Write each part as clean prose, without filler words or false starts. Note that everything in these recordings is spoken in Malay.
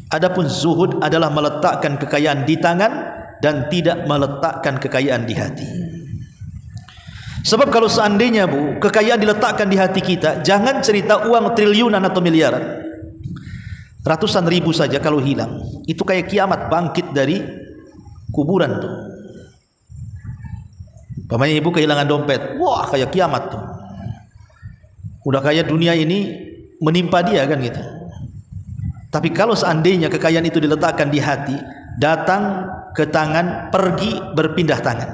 Adapun zuhud adalah meletakkan kekayaan di tangan dan tidak meletakkan kekayaan di hati. Sebab kalau seandainya Bu, kekayaan diletakkan di hati kita, jangan cerita uang triliunan atau miliaran, ratusan ribu saja kalau hilang, itu kayak kiamat bangkit dari kuburan tuh. Pamannya ibu kehilangan dompet, wah kayak kiamat tuh. Udah kayak dunia ini menimpa dia kan gitu. Tapi kalau seandainya kekayaan itu diletakkan di hati, datang ke tangan, pergi berpindah tangan.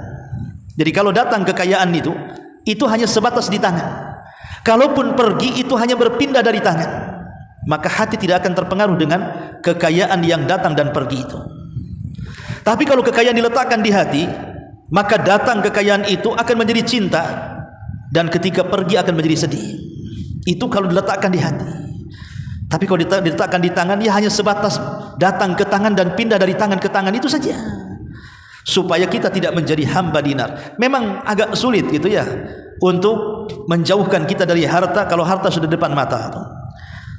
Jadi kalau datang kekayaan itu hanya sebatas di tangan. Kalaupun pergi, itu hanya berpindah dari tangan. Maka hati tidak akan terpengaruh dengan kekayaan yang datang dan pergi itu. Tapi kalau kekayaan diletakkan di hati, maka datang kekayaan itu akan menjadi cinta, dan ketika pergi akan menjadi sedih. Itu kalau diletakkan di hati. Tapi kalau diletakkan di tangan, ya hanya sebatas datang ke tangan dan pindah dari tangan ke tangan, itu saja. Supaya kita tidak menjadi hamba dinar. Memang agak sulit gitu ya untuk menjauhkan kita dari harta kalau harta sudah depan mata.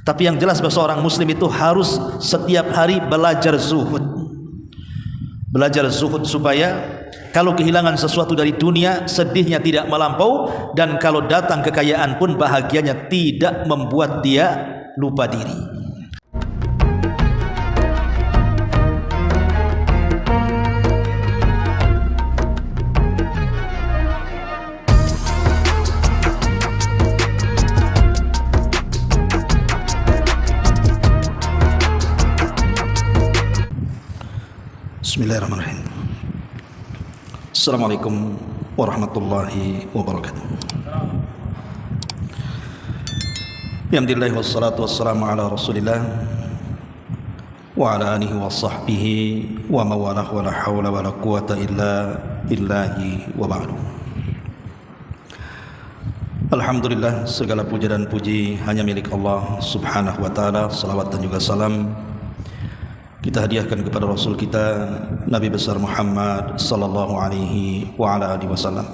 Tapi yang jelas bahwa seorang muslim itu harus setiap hari belajar zuhud. Belajar zuhud supaya kalau kehilangan sesuatu dari dunia, sedihnya tidak melampau, dan kalau datang kekayaan pun bahagianya tidak membuat dia lupa diri. Bismillahirrahmanirrahim. Assalamualaikum warahmatullahi wabarakatuh. Alhamdulillah wassalatu wassalamu ala Rasulillah wa ala alihi wa sahbihi wa mawalah wa la hawla wa la quwata illa billahi wa ba'du. Alhamdulillah, segala puja dan puji hanya milik Allah subhanahu wa ta'ala. Salawat dan juga salam kita hadiahkan kepada Rasul kita Nabi besar Muhammad sallallahu alaihi wa ala alihi wasallam.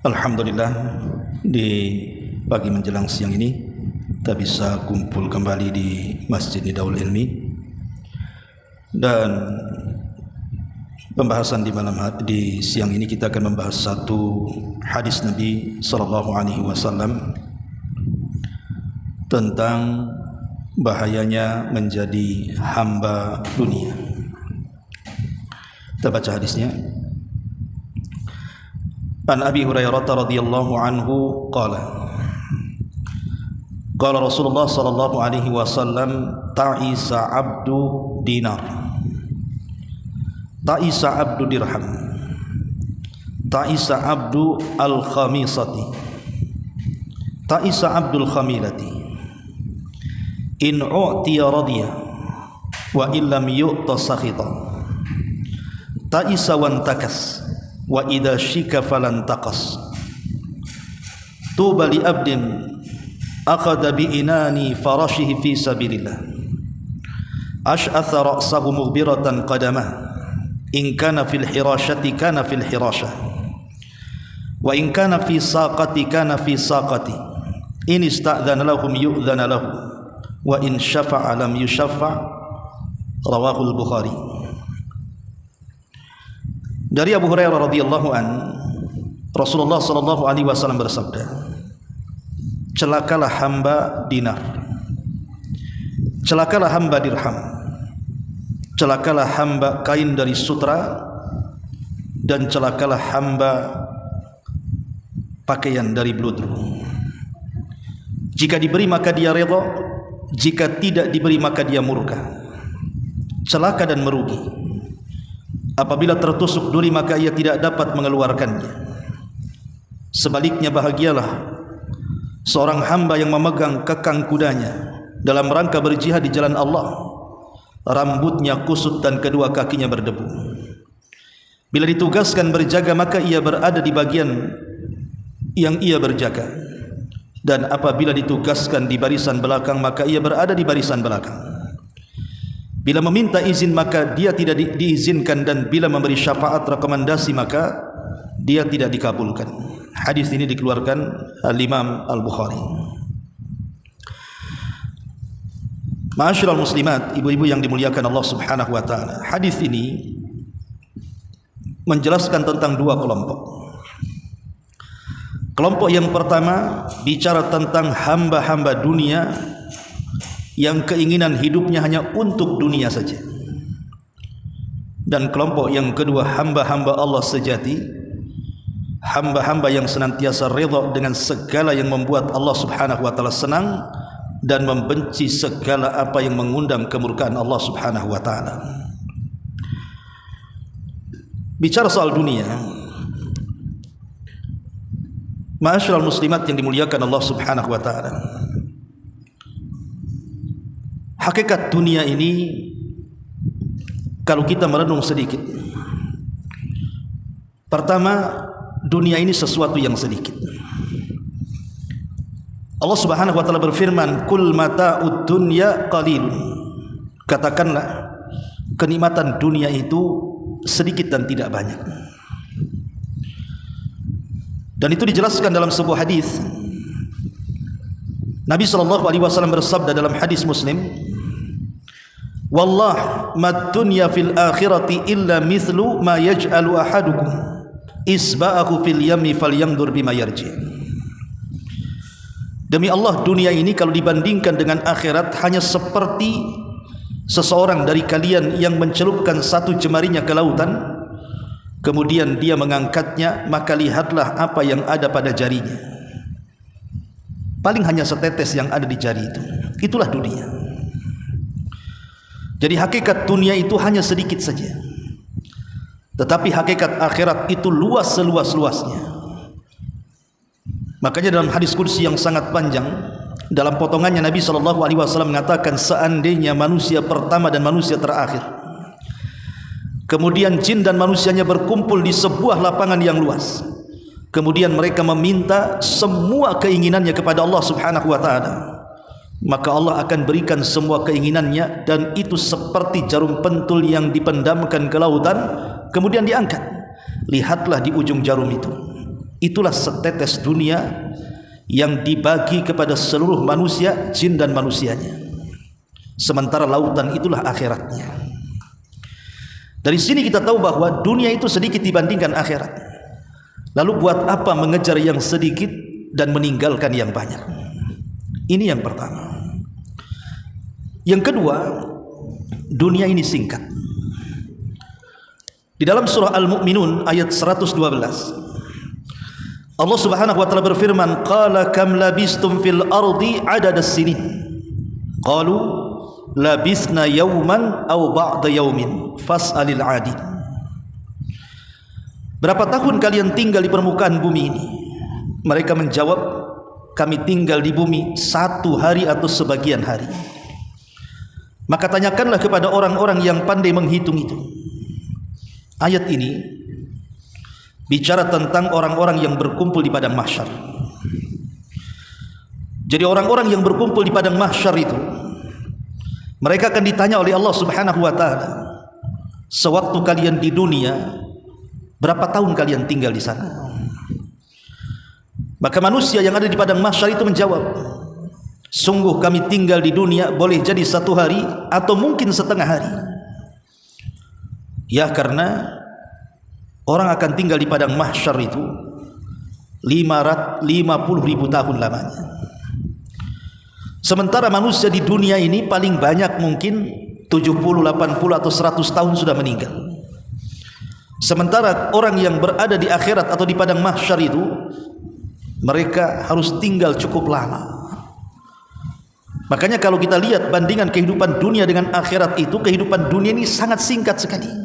Alhamdulillah, di pagi menjelang siang ini kita bisa kumpul kembali di Masjid Nidaul Ilmi, dan pembahasan di siang ini kita akan membahas satu hadis Nabi sallallahu alaihi wasallam tentang bahayanya menjadi hamba dunia. Kita baca hadisnya. An Abi Hurairah radhiyallahu anhu qala qala Rasulullah sallallahu alaihi wasallam ta'isa abdu dinar, ta'isa abdu dirham, ta'isa abdu al-khamisati, ta'isa abdul khamilati, in u'tiya radiya wa illam yu'ta sakhita, ta'isa wantakas wa idha shika falan taqas, tuba li abdin akhadha bi inani farashihi fi sabilillah, ash'atha ra'sahu mughbiratan qadamah, in kana fil hirashati kana fil hirashah, wa in kana fi saqati kana fi saqati, in ista'dhana lahum yu'dhana lahu, wa in syafa'a lam yusyaffa'. Rawahul Bukhari. Dari Abu Hurairah radhiyallahu an, Rasulullah sallallahu alaihi wasallam bersabda, celakalah hamba dinar, celakalah hamba dirham, celakalah hamba kain dari sutra, dan celakalah hamba pakaian dari bludru. Jika diberi maka dia redha, jika tidak diberi maka dia murka. Celaka dan merugi. Apabila tertusuk duri maka ia tidak dapat mengeluarkannya. Sebaliknya bahagialah seorang hamba yang memegang kekang kudanya dalam rangka berjihad di jalan Allah, rambutnya kusut dan kedua kakinya berdebu. Bila ditugaskan berjaga maka ia berada di bagian yang ia berjaga, dan apabila ditugaskan di barisan belakang maka ia berada di barisan belakang. Bila meminta izin maka dia tidak diizinkan, dan bila memberi syafaat rekomendasi maka dia tidak dikabulkan. Hadis ini dikeluarkan Al-Imam Al-Bukhari. Ma'asyiral muslimat, ibu-ibu yang dimuliakan Allah Subhanahu wa taala. Hadis ini menjelaskan tentang dua kelompok. Kelompok yang pertama bicara tentang hamba-hamba dunia yang keinginan hidupnya hanya untuk dunia saja. Dan kelompok yang kedua hamba-hamba Allah sejati, hamba-hamba yang senantiasa redha dengan segala yang membuat Allah Subhanahu wa taala senang dan membenci segala apa yang mengundang kemurkaan Allah Subhanahu wa taala. Bicara soal dunia, ma'asyiral muslimat yang dimuliakan Allah Subhanahu wa taala. Hakikat dunia ini kalau kita merenung sedikit, pertama, dunia ini sesuatu yang sedikit. Allah Subhanahu wa taala berfirman, "Kul mata'ud dunya qalilun." Katakanlah, kenikmatan dunia itu sedikit dan tidak banyak. Dan itu dijelaskan dalam sebuah hadis. Nabi sallallahu alaihi wasallam bersabda dalam hadis Muslim, "Wallah mad dunya fil akhirati illa mithlu ma yaj'alu ahadukum isba'ahu fil yammi falyanzur bima yarji." Demi Allah, dunia ini kalau dibandingkan dengan akhirat hanya seperti seseorang dari kalian yang mencelupkan satu jemarinya ke lautan, kemudian dia mengangkatnya, maka lihatlah apa yang ada pada jarinya. Paling hanya setetes yang ada di jari itu. Itulah dunia. Jadi hakikat dunia itu hanya sedikit saja. Tetapi hakikat akhirat itu luas seluas-luasnya. Makanya dalam hadis qudsi yang sangat panjang, dalam potongannya Nabi SAW mengatakan, seandainya manusia pertama dan manusia terakhir, kemudian jin dan manusianya berkumpul di sebuah lapangan yang luas, kemudian mereka meminta semua keinginannya kepada Allah Subhanahu wa taala, maka Allah akan berikan semua keinginannya, dan itu seperti jarum pentul yang dipendamkan ke lautan kemudian diangkat. Lihatlah di ujung jarum itu, itulah setetes dunia yang dibagi kepada seluruh manusia, jin dan manusianya. Sementara lautan itulah akhiratnya. Dari sini kita tahu bahwa dunia itu sedikit dibandingkan akhirat. Lalu buat apa mengejar yang sedikit dan meninggalkan yang banyak? Ini yang pertama. Yang kedua, dunia ini singkat. Di dalam surah Al-Mu'minun ayat 112, Allah Subhanahu wa taala berfirman, "Qala kam labistum fil ardi adadas sinin?" Qalu labisna yawman aw ba'da yawmin fas'alil 'adid. Berapa tahun kalian tinggal di permukaan bumi ini? Mereka menjawab, kami tinggal di bumi 1 hari atau sebagian hari. Maka tanyakanlah kepada orang-orang yang pandai menghitung itu. Ayat ini bicara tentang orang-orang yang berkumpul di padang mahsyar. Jadi orang-orang yang berkumpul di padang mahsyar itu, mereka akan ditanya oleh Allah Subhanahu wa taala, sewaktu kalian di dunia, berapa tahun kalian tinggal di sana? Maka manusia yang ada di padang mahsyar itu menjawab, sungguh kami tinggal di dunia boleh jadi 1 hari atau mungkin setengah hari. Ya, karena orang akan tinggal di padang mahsyar itu 50.000 tahun lamanya. Sementara manusia di dunia ini paling banyak mungkin 70, 80 atau 100 tahun sudah meninggal. Sementara orang yang berada di akhirat atau di padang mahsyar itu, mereka harus tinggal cukup lama. Makanya kalau kita lihat bandingan kehidupan dunia dengan akhirat itu, kehidupan dunia ini sangat singkat sekali.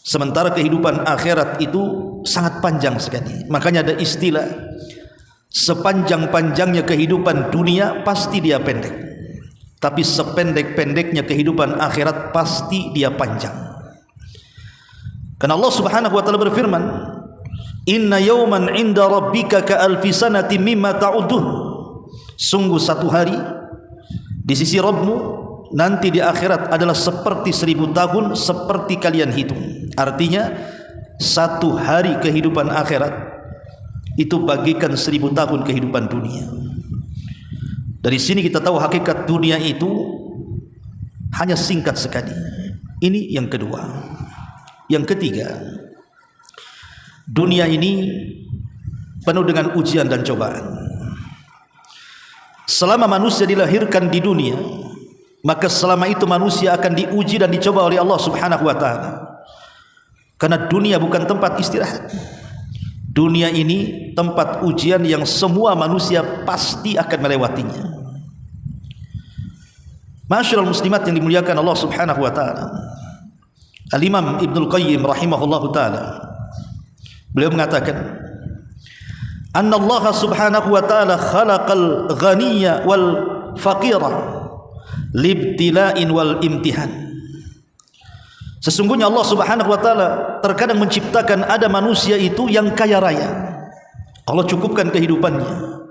Sementara kehidupan akhirat itu sangat panjang sekali. Makanya ada istilah, sepanjang-panjangnya kehidupan dunia pasti dia pendek, tapi sependek-pendeknya kehidupan akhirat pasti dia panjang. Karena Allah Subhanahu wa taala berfirman, "Inna yawman 'inda rabbika ka alfi sanati mimma ta'udun." Sungguh 1 hari di sisi Rabbmu nanti di akhirat adalah seperti 1000 tahun seperti kalian hitung. Artinya 1 hari kehidupan akhirat itu bagikan 1000 tahun kehidupan dunia. Dari sini kita tahu hakikat dunia itu hanya singkat sekali. Ini yang kedua. Yang ketiga, dunia ini penuh dengan ujian dan cobaan. Selama manusia dilahirkan di dunia, maka selama itu manusia akan diuji dan dicoba oleh Allah Subhanahu wa taala. Karena dunia bukan tempat istirahat. Dunia ini tempat ujian yang semua manusia pasti akan melewatinya. Ma'asyiral muslimat yang dimuliakan Allah Subhanahu wa taala. Al-Imam Ibnul Qayyim rahimahullahu taala, beliau mengatakan, "Anna Allah Subhanahu wa taala khalaqal ghaniyya wal faqira libtila'in wal imtihan." Sesungguhnya Allah Subhanahu wa taala terkadang menciptakan ada manusia itu yang kaya raya. Allah cukupkan kehidupannya.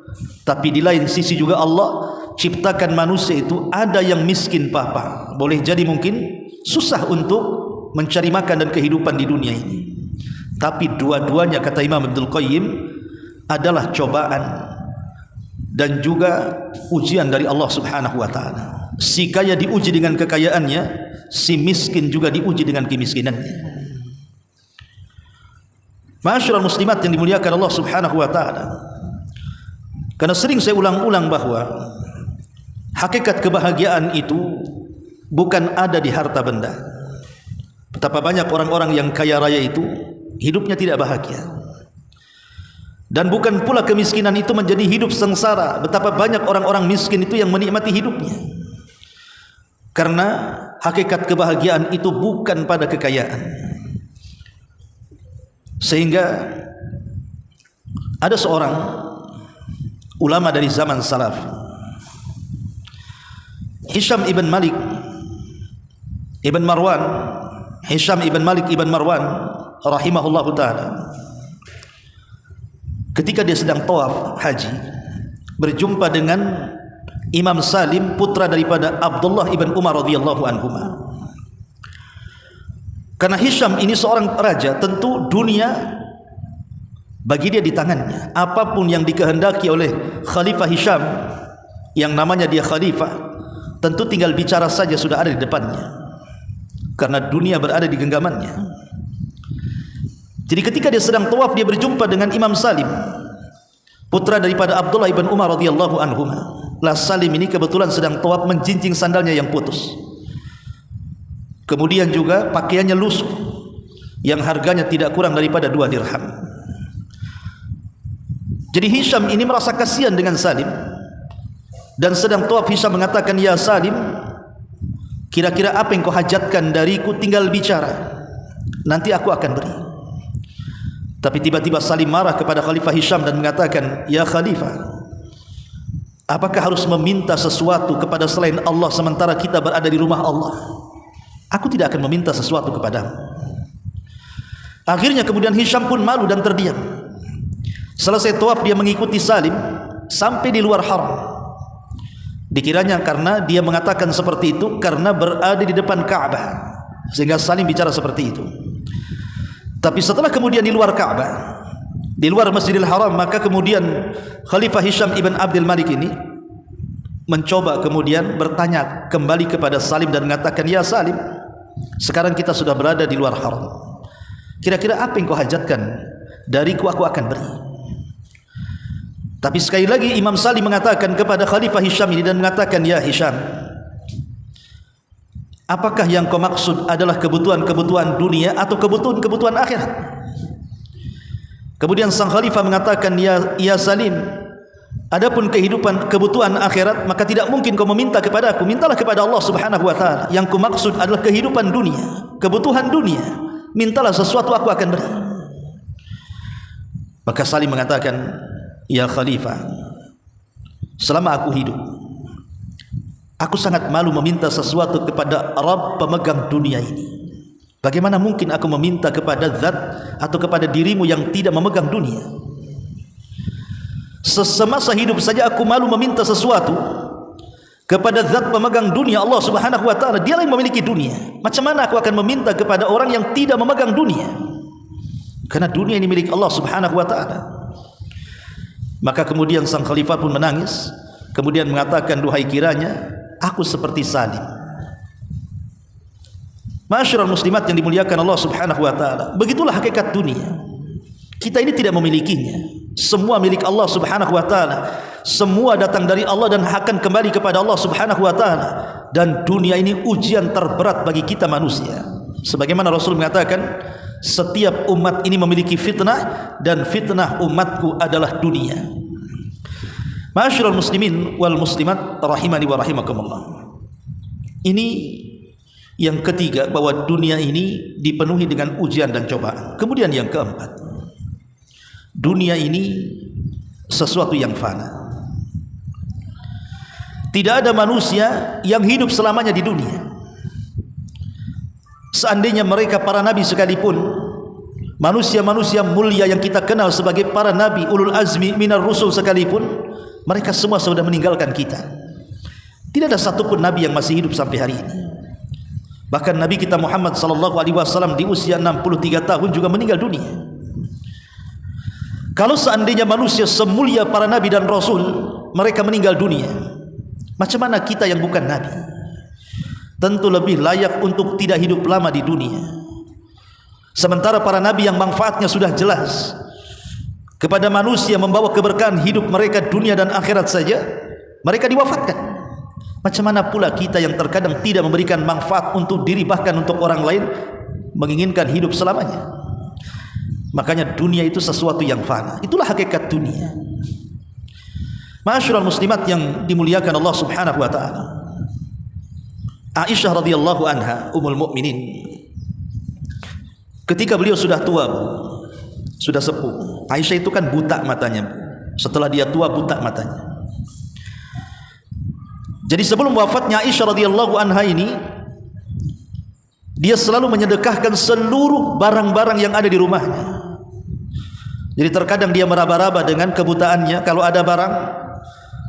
Tapi di lain sisi juga Allah ciptakan manusia itu ada yang miskin papa. Boleh jadi mungkin susah untuk mencari makan dan kehidupan di dunia ini. Tapi dua-duanya, kata Imam Ibnul Qayyim, adalah cobaan dan juga ujian dari Allah Subhanahu wa taala. Si kaya diuji dengan kekayaannya, si miskin juga diuji dengan kemiskinannya. Ma'asyiral muslimat yang dimuliakan Allah Subhanahu wa taala. Karena sering saya ulang-ulang bahwa hakikat kebahagiaan itu bukan ada di harta benda. Betapa banyak orang-orang yang kaya raya itu hidupnya tidak bahagia. Dan bukan pula kemiskinan itu menjadi hidup sengsara. Betapa banyak orang-orang miskin itu yang menikmati hidupnya. Karena hakikat kebahagiaan itu bukan pada kekayaan. Sehingga ada seorang ulama dari zaman salaf, Hisham ibn Malik ibn Marwan, Hisham ibn Malik ibn Marwan rahimahullahu ta'ala, ketika dia sedang tawaf haji, berjumpa dengan Imam Salim, putra daripada Abdullah ibn Umar radhiyallahu anhuma. Karena Hisham ini seorang raja, tentu dunia bagi dia di tangannya. Apapun yang dikehendaki oleh Khalifah Hisham, yang namanya dia khalifah, tentu tinggal bicara saja sudah ada di depannya. Karena dunia berada di genggamannya. Jadi ketika dia sedang tawaf, dia berjumpa dengan Imam Salim, putra daripada Abdullah ibn Umar radhiyallahu anhuma. Lah Salim ini kebetulan sedang tawaf, menjinjing sandalnya yang putus. Kemudian juga pakaiannya lusuh yang harganya tidak kurang daripada 2 dirham. Jadi Hisham ini merasa kasihan dengan Salim, dan sedang tawaf Hisham mengatakan, "Ya Salim, kira-kira apa yang kau hajatkan dariku? Tinggal bicara, nanti aku akan beri." Tapi tiba-tiba Salim marah kepada Khalifah Hisham dan mengatakan, "Ya Khalifah, apakah harus meminta sesuatu kepada selain Allah sementara kita berada di rumah Allah? Aku tidak akan meminta sesuatu kepadamu." Akhirnya kemudian Hisham pun malu dan terdiam. Selesai tawaf dia mengikuti Salim sampai di luar haram. Dikiranya karena dia mengatakan seperti itu karena berada di depan Ka'bah, sehingga Salim bicara seperti itu. Tapi setelah kemudian di luar Ka'bah, di luar Masjidil Haram, maka kemudian Khalifah Hisham ibn Abdul Malik ini mencoba kemudian bertanya kembali kepada Salim dan mengatakan, "Ya Salim, sekarang kita sudah berada di luar haram. Kira-kira apa yang kau hajatkan dariku, aku akan beri." Tapi sekali lagi Imam Salim mengatakan kepada Khalifah Hisham ini dan mengatakan, "Ya Hisham, apakah yang kau maksud adalah kebutuhan-kebutuhan dunia atau kebutuhan-kebutuhan akhirat?" Kemudian sang khalifah mengatakan, ya Salim, adapun kebutuhan akhirat, maka tidak mungkin kau meminta kepada aku. Mintalah kepada Allah Subhanahu wa taala. Yang ku maksud adalah kehidupan dunia, kebutuhan dunia. Mintalah sesuatu, aku akan beri." Maka Salim mengatakan, "Ya khalifah, selama aku hidup, aku sangat malu meminta sesuatu kepada Rabb pemegang dunia ini. Bagaimana mungkin aku meminta kepada zat atau kepada dirimu yang tidak memegang dunia? Semasa hidup saja aku malu meminta sesuatu kepada zat pemegang dunia, Allah Subhanahu wa taala. Dialah yang memiliki dunia. Macam mana aku akan meminta kepada orang yang tidak memegang dunia? Karena dunia ini milik Allah Subhanahu wa taala." Maka kemudian sang khalifah pun menangis kemudian mengatakan, duhai kiranya aku seperti Salim. Ma'asyiral muslimat yang dimuliakan Allah Subhanahu wa taala, begitulah hakikat dunia. Kita ini tidak memilikinya, semua milik Allah Subhanahu wa taala. Semua datang dari Allah dan akan kembali kepada Allah Subhanahu wa taala. Dan dunia ini ujian terberat bagi kita manusia. Sebagaimana Rasul mengatakan, setiap umat ini memiliki fitnah, dan fitnah umatku adalah dunia. Ma'asyiral muslimin wal muslimat rahimani wa rahimakumullah. Ini yang ketiga, bahwa dunia ini dipenuhi dengan ujian dan cobaan. Kemudian yang keempat, dunia ini sesuatu yang fana. Tidak ada manusia yang hidup selamanya di dunia. Seandainya mereka para nabi sekalipun, manusia-manusia mulia yang kita kenal sebagai para nabi, ulul azmi minar rusul sekalipun, mereka semua sudah meninggalkan kita. Tidak ada satupun nabi yang masih hidup sampai hari ini. Bahkan Nabi kita Muhammad sallallahu alaihi wasallam di usia 63 tahun juga meninggal dunia. Kalau seandainya manusia semulia para nabi dan rasul mereka meninggal dunia, macam mana kita yang bukan nabi? Tentu lebih layak untuk tidak hidup lama di dunia. Sementara para nabi yang manfaatnya sudah jelas kepada manusia, membawa keberkahan hidup mereka dunia dan akhirat saja, mereka diwafatkan. Macam mana pula kita yang terkadang tidak memberikan manfaat untuk diri, bahkan untuk orang lain, menginginkan hidup selamanya? Makanya dunia itu sesuatu yang fana. Itulah hakikat dunia. Ma'asyiral muslimat yang dimuliakan Allah Subhanahu wa taala, Aisyah radhiyallahu anha, ummul mukminin, ketika beliau sudah tua, sudah sepuh. Aisyah itu kan buta matanya, setelah dia tua buta matanya. Jadi sebelum wafatnya Aisyah radhiyallahu anha ini, dia selalu menyedekahkan seluruh barang-barang yang ada di rumahnya. Jadi terkadang dia meraba-raba dengan kebutaannya. Kalau ada barang,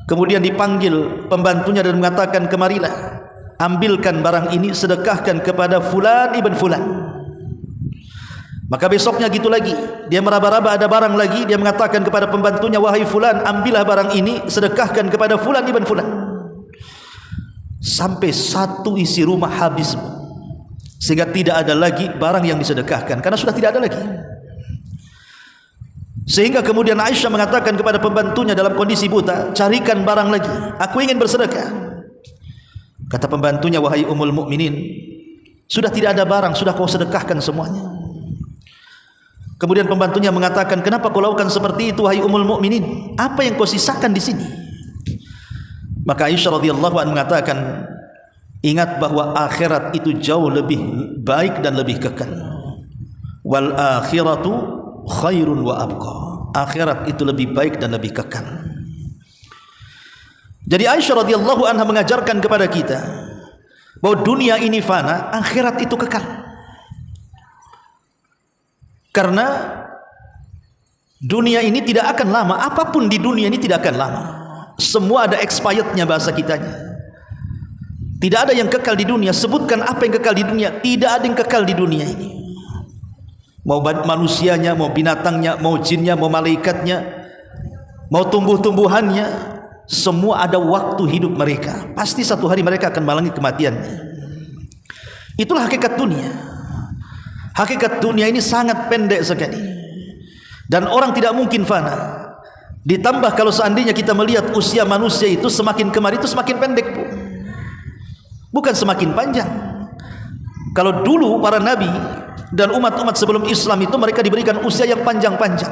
kemudian dipanggil pembantunya dan mengatakan, kemarilah, ambilkan barang ini, sedekahkan kepada fulan ibn fulan. Maka besoknya gitu lagi, dia meraba-raba ada barang lagi, dia mengatakan kepada pembantunya, wahai fulan, ambillah barang ini, sedekahkan kepada fulan ibn fulan. Sampai satu isi rumah habis, sehingga tidak ada lagi barang yang disedekahkan, karena sudah tidak ada lagi. Sehingga kemudian Aisyah mengatakan kepada pembantunya dalam kondisi buta, carikan barang lagi, aku ingin bersedekah. Kata pembantunya, wahai ummul mukminin, sudah tidak ada barang, sudah kau sedekahkan semuanya. Kemudian pembantunya mengatakan, kenapa kau lakukan seperti itu wahai ummul mukminin? Apa yang kau sisakan di sini? Maka Aisyah radhiyallahu anha mengatakan, ingat bahwa akhirat itu jauh lebih baik dan lebih kekal. Wal akhiratu khairun wa abqa. Akhirat itu lebih baik dan lebih kekal. Jadi Aisyah radhiyallahu anha mengajarkan kepada kita bahwa dunia ini fana, akhirat itu kekal. Karena dunia ini tidak akan lama, apapun di dunia ini tidak akan lama. Semua ada expirednya bahasa kitanya. Tidak ada yang kekal di dunia. Sebutkan apa yang kekal di dunia. Tidak ada yang kekal di dunia ini. Mau manusianya, mau binatangnya, mau jinnya, mau malaikatnya, mau tumbuh-tumbuhannya, semua ada waktu hidup mereka. Pasti satu hari mereka akan mengalami kematiannya. Itulah hakikat dunia. Hakikat dunia ini sangat pendek sekali, dan orang tidak mungkin fana. Ditambah kalau seandainya kita melihat usia manusia itu semakin kemari itu semakin pendek, bukan semakin panjang. Kalau dulu para nabi dan umat-umat sebelum Islam itu mereka diberikan usia yang panjang-panjang,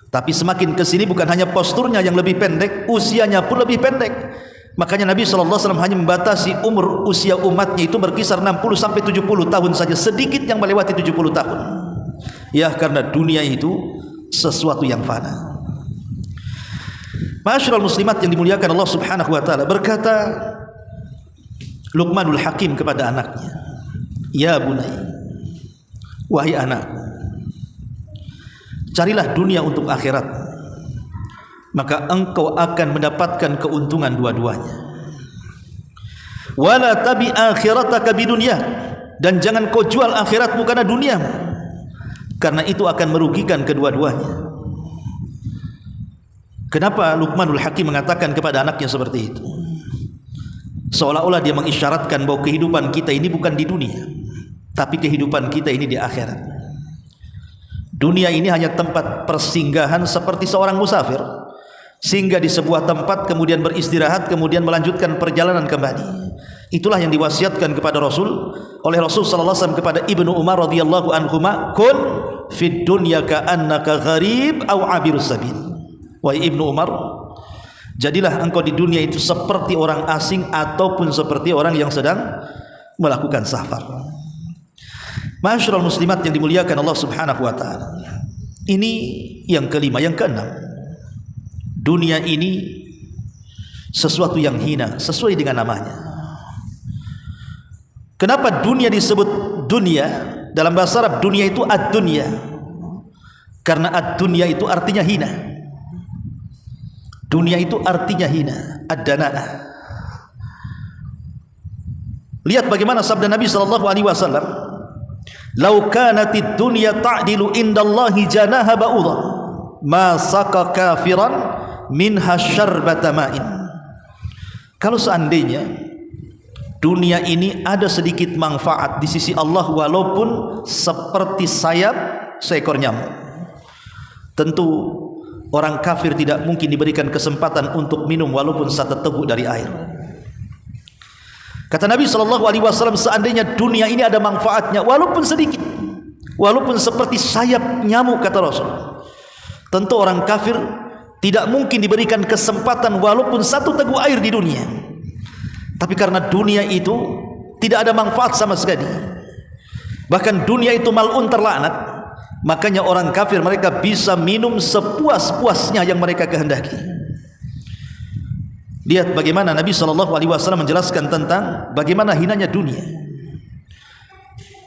tapi semakin ke sini bukan hanya posturnya yang lebih pendek, usianya pun lebih pendek. Makanya Nabi SAW hanya membatasi umur usia umatnya itu berkisar 60 sampai 70 tahun saja, sedikit yang melewati 70 tahun. Ya, karena dunia itu sesuatu yang fana. Ma'asyiral muslimat yang dimuliakan Allah Subhanahu wa taala, berkata Luqmanul Hakim kepada anaknya, ya bunai, wahai anakku, carilah dunia untuk akhirat, maka engkau akan mendapatkan keuntungan dua-duanya. Wala tabi akhirataka bidunya, dan jangan kau jual akhiratmu karena duniamu, karena itu akan merugikan kedua-duanya. Kenapa Luqmanul Hakim mengatakan kepada anaknya seperti itu? Seolah-olah dia mengisyaratkan bahwa kehidupan kita ini bukan di dunia, tapi kehidupan kita ini di akhirat. Dunia ini hanya tempat persinggahan seperti seorang musafir, singgah di sebuah tempat kemudian beristirahat kemudian melanjutkan perjalanan kembali. Itulah yang diwasiatkan kepada oleh Rasul sallallahu alaihi wasallam kepada Ibnu Umar radhiyallahu anhuma, kun fid dunya ka'annaka gharib aw abirus sabil. Wahai Ibnu Umar, jadilah engkau di dunia itu seperti orang asing ataupun seperti orang yang sedang melakukan safar. Ma'asyiral muslimat yang dimuliakan Allah Subhanahu wa taala. Ini yang kelima, yang keenam. Dunia ini sesuatu yang hina sesuai dengan namanya. Kenapa dunia disebut dunia? Dalam bahasa Arab dunia itu ad-dunya. Karena ad-dunya itu artinya hina. Dunia itu artinya hina, ad-dana'ah. Lihat bagaimana sabda Nabi sallallahu alaihi wasallam, "Lau kanatid dunya ta'dilu indallahi janaha ba'udha, ma saqa kafiran minha syarbata ma'in." Kalau seandainya dunia ini ada sedikit manfaat di sisi Allah walaupun seperti sayap seekor nyamuk, tentu orang kafir tidak mungkin diberikan kesempatan untuk minum walaupun satu teguk dari air. Kata Nabi SAW, seandainya dunia ini ada manfaatnya walaupun sedikit, walaupun seperti sayap nyamuk, kata Rasul, tentu orang kafir tidak mungkin diberikan kesempatan walaupun satu teguk air di dunia. Tapi karena dunia itu tidak ada manfaat sama sekali, bahkan dunia itu mal'un, terlaknat, makanya orang kafir mereka bisa minum sepuas-puasnya yang mereka kehendaki. Lihat bagaimana Nabi SAW menjelaskan tentang bagaimana hinanya dunia.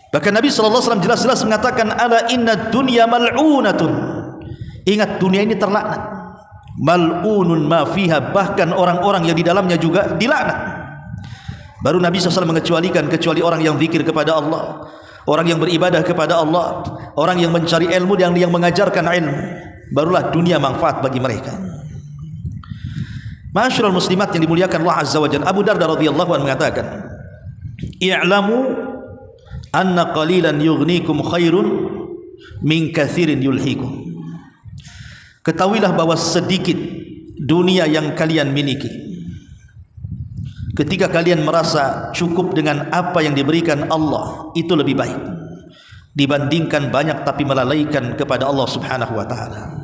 Bahkan Nabi SAW jelas-jelas mengatakan, ala inna dunya mal'unatun. Ingat, dunia ini terlaknat. Mal'unun ma fiha, bahkan orang-orang yang di dalamnya juga dilaknat. Baru Nabi SAW mengecualikan kecuali orang yang zikir kepada Allah, orang yang beribadah kepada Allah, orang yang mencari ilmu dan yang mengajarkan ilmu, barulah dunia manfaat bagi mereka. Ma'asyiral muslimat yang dimuliakan Allah Azza wa Jalla, Abu Darda radhiyallahu anhu mengatakan, "I'lamu anna qalilan yughnikum khairun min katsirin yulhikum." Ketahuilah bahwa sedikit dunia yang kalian miliki, ketika kalian merasa cukup dengan apa yang diberikan Allah, itu lebih baik dibandingkan banyak tapi melalaikan kepada Allah Subhanahu wa taala.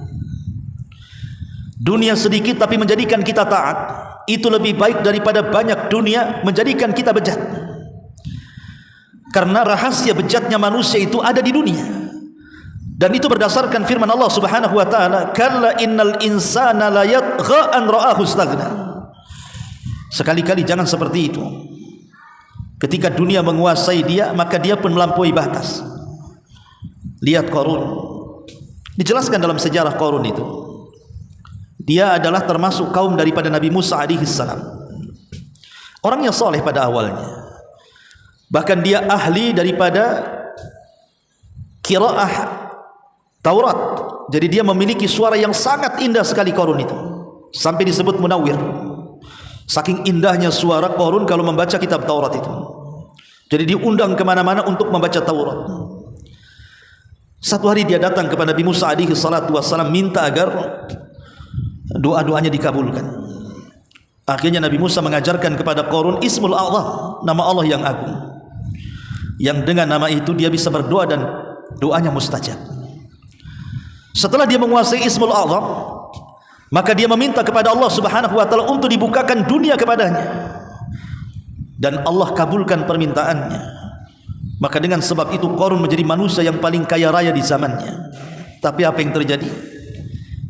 Dunia sedikit tapi menjadikan kita taat, itu lebih baik daripada banyak dunia menjadikan kita bejat. Karena rahasia bejatnya manusia itu ada di dunia. Dan itu berdasarkan firman Allah Subhanahu wa taala, "Kalla innal insana la yatgha an ra'ahu istaghna." Sekali-kali jangan seperti itu. Ketika dunia menguasai dia, maka dia pun melampaui batas. Lihat Qarun. Dijelaskan dalam sejarah Qarun itu, dia adalah termasuk kaum daripada Nabi Musa alaihi salam. Orang yang soleh pada awalnya. Bahkan dia ahli daripada qiraah Taurat. Jadi dia memiliki suara yang sangat indah sekali Qarun itu, sampai disebut munawwir. Saking indahnya suara Qarun kalau membaca kitab Taurat itu. Jadi diundang kemana-mana untuk membaca Taurat. Satu hari dia datang kepada Nabi Musa alaihi salatu wassalam, minta agar doa-doanya dikabulkan. Akhirnya Nabi Musa mengajarkan kepada Qarun Ismul A'zam, nama Allah yang agung, yang dengan nama itu dia bisa berdoa dan doanya mustajab. Setelah dia menguasai Ismul A'zam, maka dia meminta kepada Allah Subhanahu wa taala untuk dibukakan dunia kepadanya, dan Allah kabulkan permintaannya. Maka dengan sebab itu Qarun menjadi manusia yang paling kaya raya di zamannya. Tapi apa yang terjadi?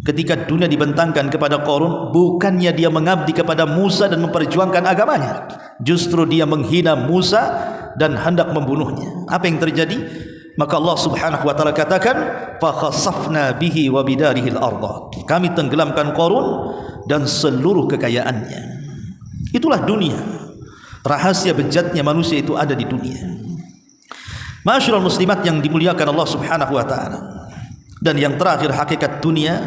Ketika dunia dibentangkan kepada Qarun, bukannya dia mengabdi kepada Musa dan memperjuangkan agamanya, justru dia menghina Musa dan hendak membunuhnya. Apa yang terjadi? Maka Allah Subhanahu wa taala katakan, fa khasafna bihi wa bidarihi al-ardh. Kami tenggelamkan Qarun dan seluruh kekayaannya. Itulah dunia. Rahasia bejatnya manusia itu ada di dunia. Ma'asyiral muslimat yang dimuliakan Allah Subhanahu wa taala. Dan yang terakhir, hakikat dunia,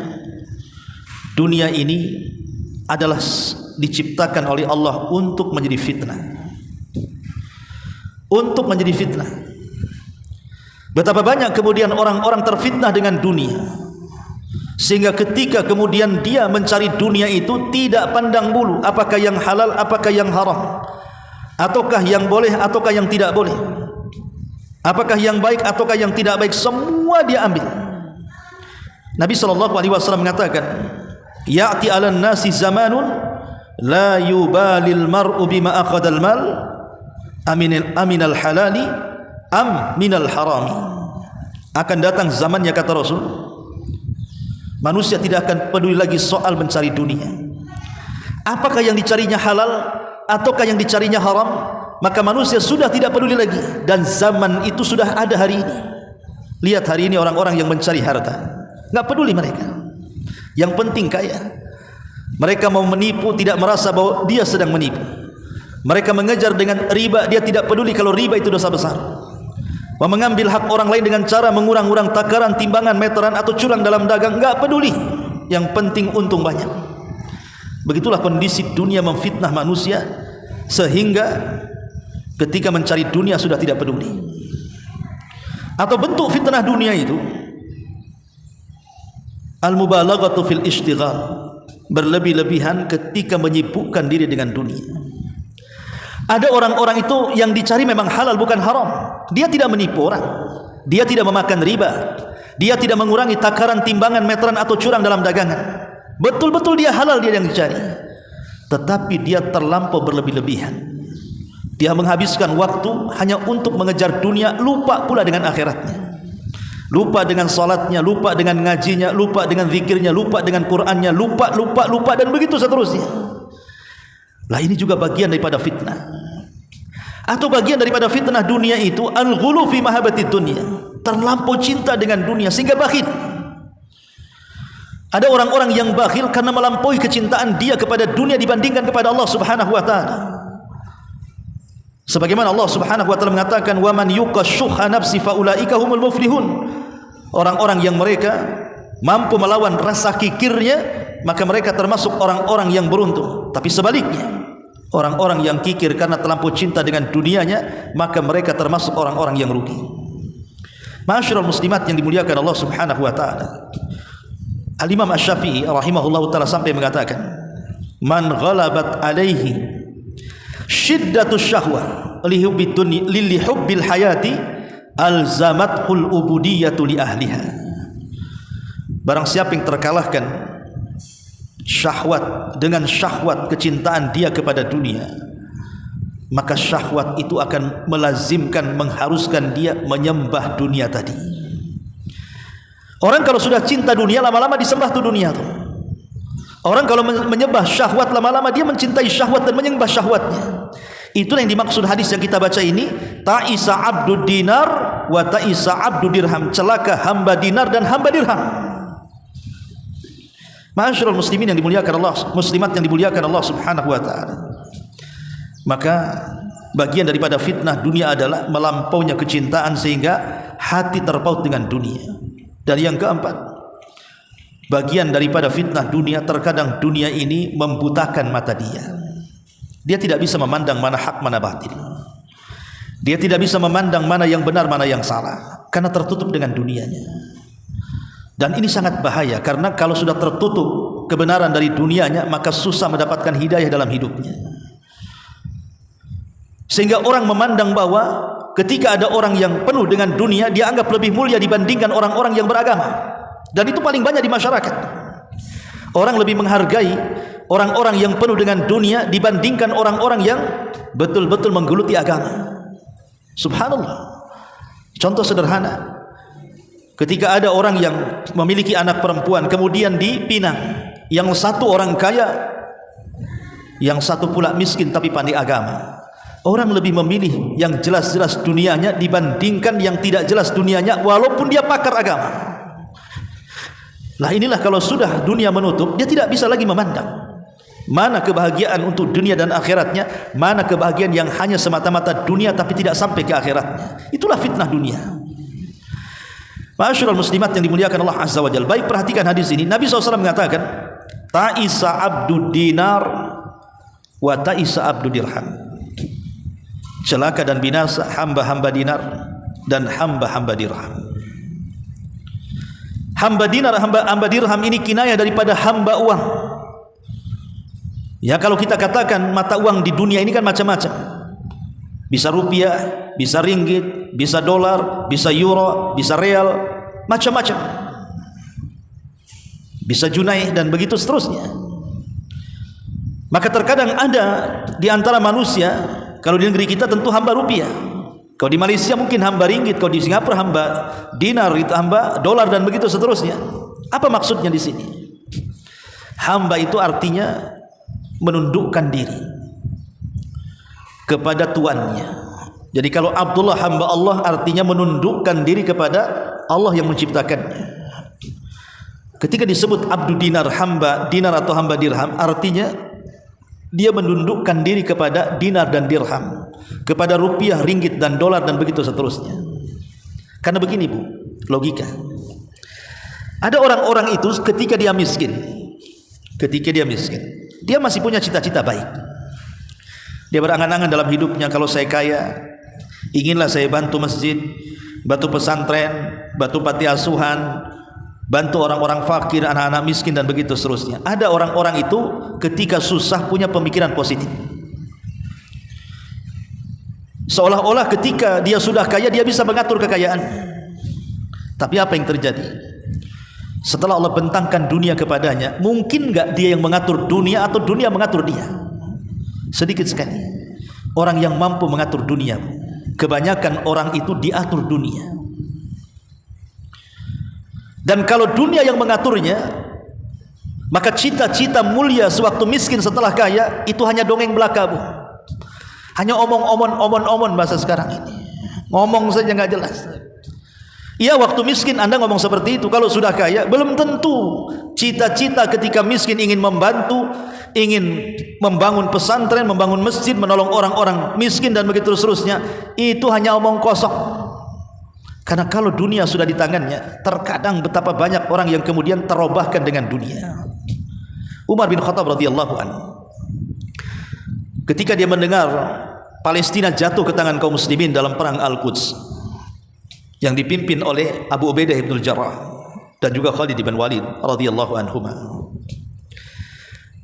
dunia ini adalah diciptakan oleh Allah untuk menjadi fitnah. Untuk menjadi fitnah. Betapa banyak kemudian orang-orang terfitnah dengan dunia, sehingga ketika kemudian dia mencari dunia itu tidak pandang bulu apakah yang halal, apakah yang haram, ataukah yang boleh, ataukah yang tidak boleh, apakah yang baik, ataukah yang tidak baik, semua dia ambil. Nabi SAW mengatakan, ya'ti 'alan nasi zamanun la yubalil mar'u bima akhadal mal aminal halali am minal harami. Akan datang zamannya, kata Rasul, manusia tidak akan peduli lagi soal mencari dunia, apakah yang dicarinya halal ataukah yang dicarinya haram, maka manusia sudah tidak peduli lagi. Dan zaman itu sudah ada hari ini. Lihat hari ini orang-orang yang mencari harta, enggak peduli mereka, yang penting kaya. Mereka mau menipu, tidak merasa bahwa dia sedang menipu. Mereka mengejar dengan riba, dia tidak peduli kalau riba itu dosa besar. Mengambil hak orang lain dengan cara mengurang-urang takaran, timbangan, meteran, atau curang dalam dagang, enggak peduli. Yang penting untung banyak. Begitulah kondisi dunia memfitnah manusia, sehingga ketika mencari dunia sudah tidak peduli. Atau bentuk fitnah dunia itu al-mubalaghatu fil ishtighal, berlebih-lebihan ketika menyibukkan diri dengan dunia. Ada orang-orang itu yang dicari memang halal bukan haram. Dia tidak menipu orang, dia tidak memakan riba, dia tidak mengurangi takaran, timbangan, meteran, atau curang dalam dagangan. Betul-betul dia halal, dia yang dicari. Tetapi dia terlampau berlebih-lebihan. Dia menghabiskan waktu hanya untuk mengejar dunia, lupa pula dengan akhiratnya. Lupa dengan salatnya, lupa dengan ngajinya, lupa dengan zikirnya, lupa dengan Qur'annya, lupa, dan begitu seterusnya. Lah ini juga bagian daripada fitnah. Atau bagian daripada fitnah dunia itu al-ghulu fi mahabbatid dunya, terlampau cinta dengan dunia sehingga bakhil. Ada orang-orang yang bakhil karena melampaui kecintaan dia kepada dunia dibandingkan kepada Allah Subhanahu wa taala. Sebagaimana Allah Subhanahu wa taala mengatakan, "Wa man yuqashshuha nafsi fa ulaika humul muflihun." Orang-orang yang mereka mampu melawan rasa kikirnya, maka mereka termasuk orang-orang yang beruntung. Tapi sebaliknya, orang-orang yang kikir karena terlampau cinta dengan dunianya, maka mereka termasuk orang-orang yang rugi. Ma'asyiral muslimat yang dimuliakan Allah Subhanahu wa taala, Al-Imam Asy-Syafi'i rahimahullahu taala sampai mengatakan, "Man ghalabat alaihi syiddatus syahwa li hubbil hayati alzamathul ubudiyyatu li ahliha." Barang siapa yang terkalahkan syahwat dengan syahwat kecintaan dia kepada dunia, maka syahwat itu akan melazimkan, mengharuskan dia menyembah dunia tadi. Orang kalau sudah cinta dunia, lama-lama disembah tuh dunia tuh. Orang kalau menyembah syahwat, lama-lama dia mencintai syahwat dan menyembah syahwatnya. Itulah yang dimaksud hadis yang kita baca ini, ta'isa abdud dinar wa ta'isa abdud dirham. Celaka hamba dinar dan hamba dirham. Ma'asyiral muslimin yang dimuliakan Allah, muslimat yang dimuliakan Allah Subhanahu wa taala. Maka bagian daripada fitnah dunia adalah melampaunya kecintaan sehingga hati terpaut dengan dunia. Dan yang keempat, bagian daripada fitnah dunia, terkadang dunia ini membutakan mata dia. Dia tidak bisa memandang mana hak, mana batil. Dia tidak bisa memandang mana yang benar, mana yang salah, karena tertutup dengan dunianya. Dan ini sangat bahaya, karena kalau sudah tertutup kebenaran dari dunianya, maka susah mendapatkan hidayah dalam hidupnya. Sehingga orang memandang bahwa ketika ada orang yang penuh dengan dunia, dia anggap lebih mulia dibandingkan orang-orang yang beragama. Dan itu paling banyak di masyarakat. Orang lebih menghargai orang-orang yang penuh dengan dunia dibandingkan orang-orang yang betul-betul menggeluti agama. Subhanallah. Contoh sederhana, ketika ada orang yang memiliki anak perempuan, kemudian dipinang, yang satu orang kaya, yang satu pula miskin tapi pandai agama. Orang lebih memilih yang jelas-jelas dunianya dibandingkan yang tidak jelas dunianya, walaupun dia pakar agama. Lah inilah kalau sudah dunia menutup, dia tidak bisa lagi memandang mana kebahagiaan untuk dunia dan akhiratnya, mana kebahagiaan yang hanya semata-mata dunia tapi tidak sampai ke akhiratnya. Itulah fitnah dunia. Ma'asyiral muslimat yang dimuliakan Allah Azza wa Jalla. Baik, perhatikan hadis ini. Nabi SAW mengatakan, ta'isa abdu dinar wa ta'isa abdu dirham. Celaka dan binasa hamba-hamba dinar dan hamba-hamba dirham. Hamba dinar, hamba dirham ini kinayah daripada hamba uang. Ya, kalau kita katakan mata uang di dunia ini kan macam-macam. Bisa rupiah, bisa ringgit, bisa dolar, bisa euro, bisa real, macam-macam. Bisa junai dan begitu seterusnya. Maka terkadang ada di antara manusia, kalau di negeri kita tentu hamba rupiah, kalau di Malaysia mungkin hamba ringgit, kalau di Singapura hamba dinar, itu hamba dolar dan begitu seterusnya. Apa maksudnya di sini? Hamba itu artinya menundukkan diri kepada tuannya. Jadi kalau Abdullah hamba Allah artinya menundukkan diri kepada Allah yang menciptakannya. Ketika disebut abdu dinar, hamba dinar atau hamba dirham, artinya dia menundukkan diri kepada dinar dan dirham, kepada rupiah, ringgit dan dolar dan begitu seterusnya. Karena begini Bu, logika. Ada orang-orang itu ketika dia miskin, dia masih punya cita-cita baik. Dia berangan-angan dalam hidupnya, kalau saya kaya, inginlah saya bantu masjid, bantu pesantren, bantu panti asuhan, bantu orang-orang fakir, anak-anak miskin dan begitu seterusnya. Ada orang-orang itu ketika susah punya pemikiran positif, seolah-olah ketika dia sudah kaya dia bisa mengatur kekayaan. Tapi apa yang terjadi? Setelah Allah bentangkan dunia kepadanya, mungkin enggak dia yang mengatur dunia atau dunia mengatur dia? Sedikit sekali orang yang mampu mengatur dunia. Kebanyakan orang itu diatur dunia. Dan kalau dunia yang mengaturnya, maka cita-cita mulia sewaktu miskin setelah kaya itu hanya dongeng belaka Bu. Hanya omong-omong bahasa sekarang ini. Ngomong saja nggak jelas. Iya, waktu miskin Anda ngomong seperti itu. Kalau sudah kaya belum tentu. Cita-cita ketika miskin ingin membantu, ingin membangun pesantren, membangun masjid, menolong orang-orang miskin dan begitu seterusnya, itu hanya omong kosong. Karena kalau dunia sudah di tangannya, terkadang betapa banyak orang yang kemudian terobahkan dengan dunia. Umar bin Khattab radhiyallahu anhu, ketika dia mendengar Palestina jatuh ke tangan kaum muslimin dalam perang Al-Quds yang dipimpin oleh Abu Ubaidah ibn Jarrah dan juga Khalid bin Walid radhiyallahu anhuma,